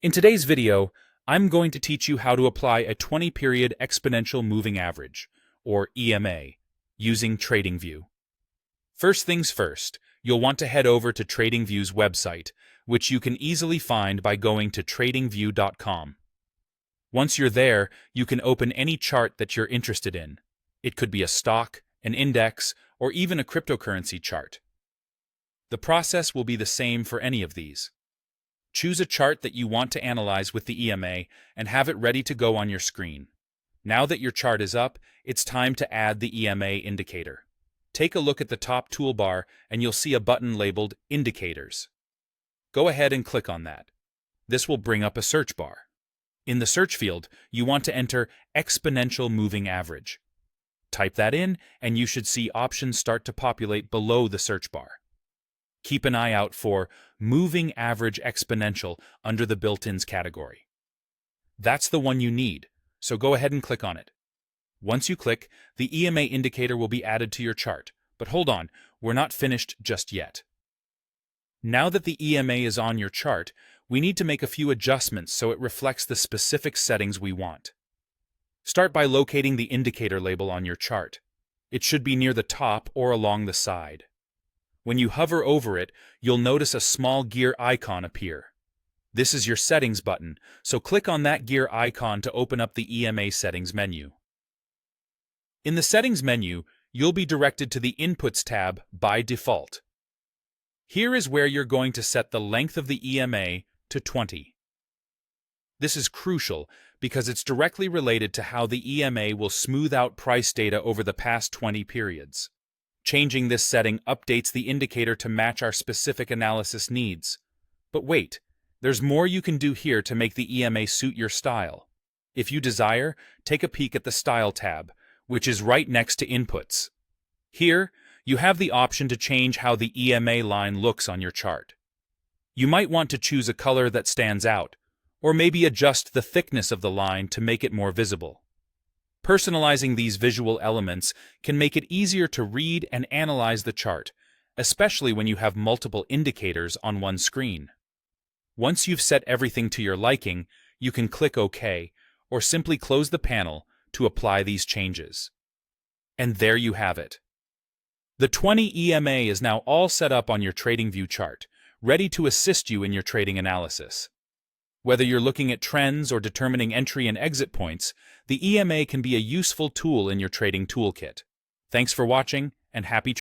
In today's video, I'm going to teach you how to apply a 20-period exponential moving average, or EMA, using TradingView. First things first, you'll want to head over to TradingView's website, which you can easily find by going to tradingview.com. Once you're there, you can open any chart that you're interested in. It could be a stock, an index, or even a cryptocurrency chart. The process will be the same for any of these. Choose a chart that you want to analyze with the EMA and have it ready to go on your screen. Now that your chart is up, it's time to add the EMA indicator. Take a look at the top toolbar and you'll see a button labeled Indicators. Go ahead and click on that. This will bring up a search bar. In the search field, you want to enter Exponential Moving Average. Type that in and you should see options start to populate below the search bar. Keep an eye out for Moving Average Exponential under the Built-ins category. That's the one you need, so go ahead and click on it. Once you click, the EMA indicator will be added to your chart. But hold on, we're not finished just yet. Now that the EMA is on your chart, we need to make a few adjustments so it reflects the specific settings we want. Start by locating the indicator label on your chart. It should be near the top or along the side. When you hover over it, you'll notice a small gear icon appear. This is your Settings button, so click on that gear icon to open up the EMA Settings menu. In the Settings menu, you'll be directed to the Inputs tab by default. Here is where you're going to set the length of the EMA to 20. This is crucial because it's directly related to how the EMA will smooth out price data over the past 20 periods. Changing this setting updates the indicator to match our specific analysis needs. But wait, there's more you can do here to make the EMA suit your style. If you desire, take a peek at the Style tab, which is right next to Inputs. Here, you have the option to change how the EMA line looks on your chart. You might want to choose a color that stands out, or maybe adjust the thickness of the line to make it more visible. Personalizing these visual elements can make it easier to read and analyze the chart, especially when you have multiple indicators on one screen. Once you've set everything to your liking, you can click OK, or simply close the panel to apply these changes. And there you have it. The 20 EMA is now all set up on your TradingView chart, ready to assist you in your trading analysis. Whether you're looking at trends or determining entry and exit points, the EMA can be a useful tool in your trading toolkit. Thanks for watching, and happy trading.